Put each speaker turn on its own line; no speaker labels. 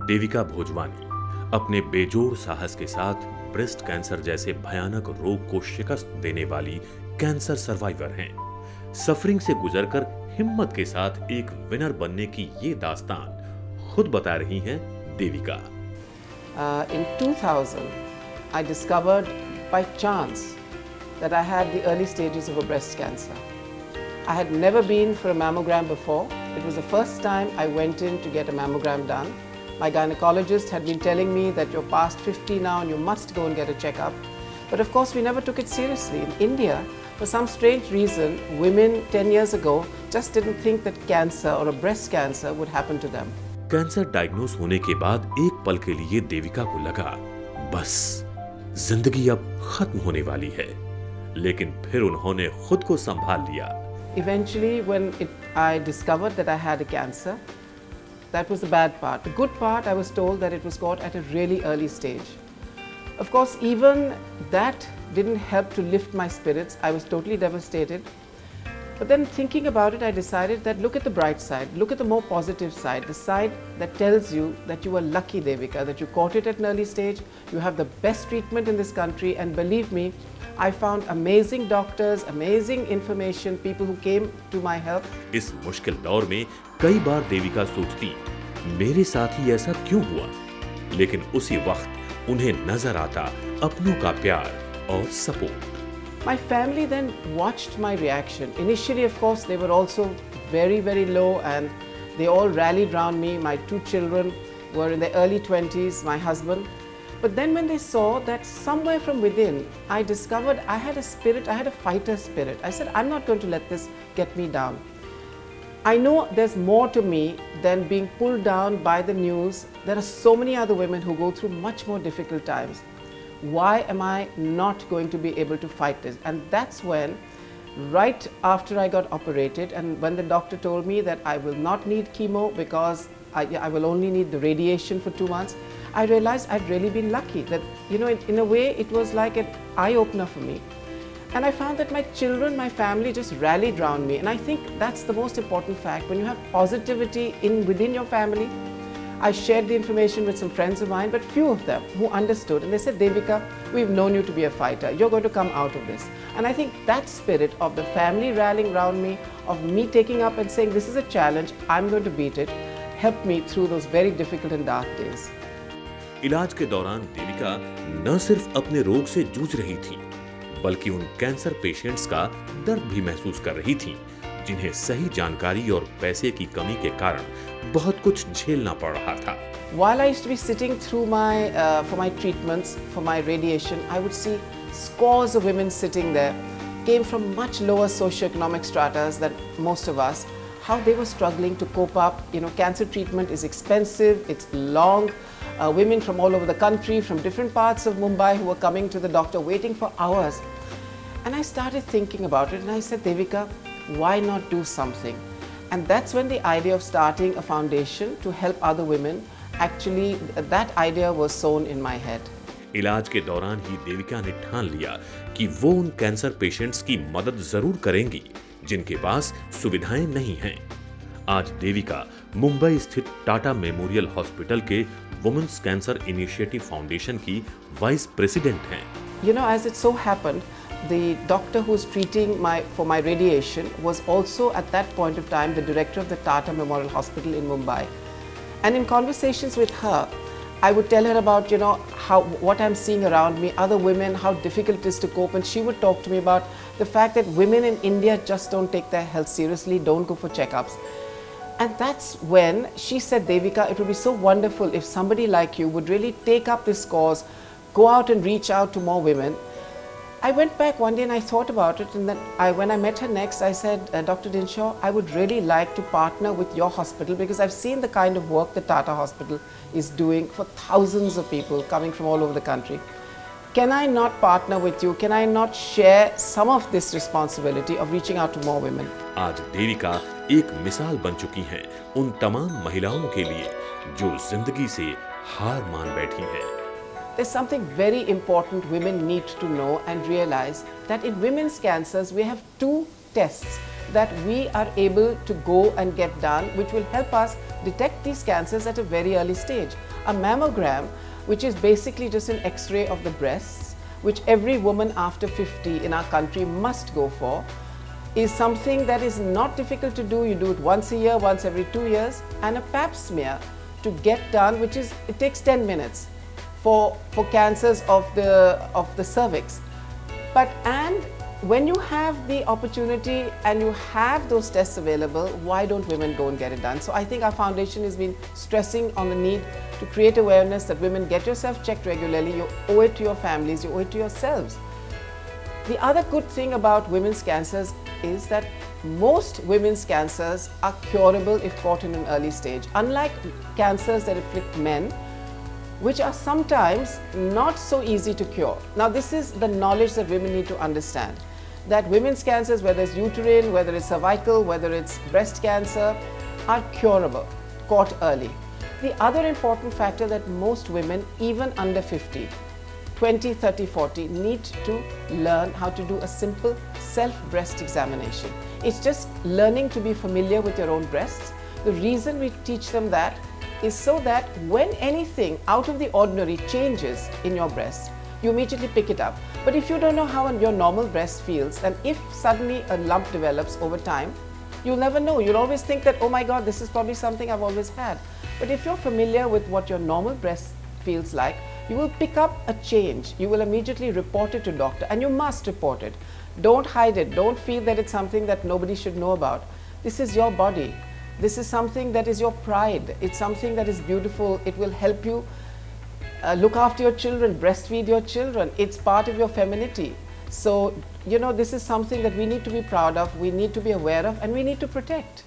देविका भोजवानी अपने बेजोड़ साहस के साथ ब्रेस्ट कैंसर जैसे भयानक रोग को शिकस्त देने वाली कैंसर सर्वाइवर हैं। सफरिंग से गुजरकर हिम्मत के साथ एक विनर बनने की ये दास्तान खुद बता रही हैं Devika.
In 2000, I discovered by chance that I had the early stages of a breast cancer. I had never been for a mammogram before. It was the first time I went in to get a mammogram done. My gynecologist had been telling me that you're past 50 now and you must go and get a checkup. But of course we never took it seriously. In India, for some strange reason, women 10 years ago just didn't think that cancer or a breast cancer would happen to them.
Cancer diagnose होने के बाद एक पल के लिए देविका को लगा बस जिंदगी अब खत्म होने वाली है, लेकिन फिर उन्होंने खुद को संभाल लिया।
Eventually, when I discovered that I had a cancer, that was the bad part. The good part, I was told that it was caught at a really early stage. Of course, even that didn't help to lift my spirits. I was totally devastated. But then thinking about it, I decided that look at the bright side, look at the more positive side, the side that tells you that you are lucky, Devieka, that you caught it at an early stage, you have the best treatment in this country, and believe me, I found amazing doctors, amazing information, people who came to my help.
इस मुश्किल दौर में कई बार देविका सोचती, मेरे साथ ही ऐसा क्यों हुआ? लेकिन उसी वक्त उन्हें नजर आता अपनों का प्यार और support.
My family then watched my reaction. Initially, of course, they were also very, very low and they all rallied around me. My two children were in their early 20s, my husband. But then when they saw that somewhere from within, I discovered I had a spirit, I had a fighter spirit. I said, I'm not going to let this get me down. I know there's more to me than being pulled down by the news. There are so many other women who go through much more difficult times. Why am I not going to be able to fight this? And that's when, right after I got operated, and when the doctor told me that I will not need chemo because I will only need the radiation for 2 months, I realized I'd really been lucky. That, you know, in a way, it was like an eye-opener for me. And I found that my children, my family just rallied around me. And I think that's the most important fact. When you have positivity within your family, I shared the information with some friends of mine, but few of them who understood. And they said, Devieka, we've known you to be a fighter. You're going to come out of this. And I think that spirit of the family rallying around me, of me taking up and saying, this is a challenge, I'm going to beat it, helped me through those very difficult and dark days.
इलाज के दौरान देविका न सिर्फ अपने रोग से जूझ रही थी, बल्कि उन कैंसर पेशेंट्स का दर्द भी महसूस कर रही थी, जिन्हें सही जानकारी और पैसे की कमी के कारण बहुत कुछ झेलना पड़ रहा था।
While I used to be sitting through for my treatments, for my radiation, I would see scores of women sitting there, came from much lower socioeconomic stratas than most of us, how they were struggling to cope up. You know, cancer treatment is expensive, it's long. Women from all over the country, from different parts of Mumbai, who were coming to the doctor, waiting for hours. And I started thinking about it, and I said, Devieka, why not do something? And that's when the idea of starting a foundation to help other women, actually, that idea was sown in my head.
इलाज के दौरान ही देविका ने ठान लिया कि वो उन cancer patients की मदद जरूर करेंगी जिनके पास सुविधाएं नहीं हैं। आज देविका मुंबई स्थित टाटा मेमोरियल हॉस्पिटल के वुमेन्स कैंसर इनिशिएटिव फाउंडेशन की वाइस प्रेसिडेंट हैं।
You know, as it so happened, the doctor who was treating for my radiation was also at that point of time the director of the Tata Memorial Hospital in Mumbai. And in conversations with her, I would tell her about, you know, what I'm seeing around me, other women, how difficult it is to cope, and she would talk to me about the fact that women in India just don't take their health seriously, don't go for checkups. And that's when she said, Devieka, it would be so wonderful if somebody like you would really take up this cause, go out and reach out to more women. I went back one day and I thought about it, and then when I met her next, I said, Dr. Dinshaw, I would really like to partner with your hospital because I've seen the kind of work the Tata Hospital is doing for thousands of people coming from all over the country. Can I not partner with you? Can I not share some of this responsibility of reaching out to more women?
आज देविका एक मिसाल बन चुकी हैं उन तमाम महिलाओं के लिए जो जिंदगी से हार मान बैठी हैं।
There's something very important women need to know and realize, that in women's cancers we have two tests. that we are able to go and get done, which will help us detect these cancers at a very early stage. A mammogram, which is basically just an X-ray of the breasts, which every woman after 50 in our country must go for, is something that is not difficult to do. You do it once a year, once every 2 years, and a pap smear to get done, which is, it takes 10 minutes for cancers of the cervix. And when you have the opportunity and you have those tests available, why don't women go and get it done? So I think our foundation has been stressing on the need to create awareness that women, get yourself checked regularly. You owe it to your families, you owe it to yourselves. The other good thing about women's cancers is that most women's cancers are curable if caught in an early stage. Unlike cancers that afflict men, which are sometimes not so easy to cure. Now, this is the knowledge that women need to understand, that women's cancers, whether it's uterine, whether it's cervical, whether it's breast cancer, are curable, caught early. The other important factor that most women, even under 50, 20, 30, 40, need to learn how to do a simple self-breast examination. It's just learning to be familiar with your own breasts. The reason we teach them that is so that when anything out of the ordinary changes in your breast, you immediately pick it up. But if you don't know how your normal breast feels, and if suddenly a lump develops over time, you'll never know. You'll always think that, oh my God, this is probably something I've always had. But if you're familiar with what your normal breast feels like, you will pick up a change. You will immediately report it to doctor, and you must report it. Don't hide it. Don't feel that it's something that nobody should know about. This is your body. This is something that is your pride. It's something that is beautiful. It will help you look after your children, breastfeed your children. It's part of your femininity. So, you know, this is something that we need to be proud of, we need to be aware of, and we need to protect.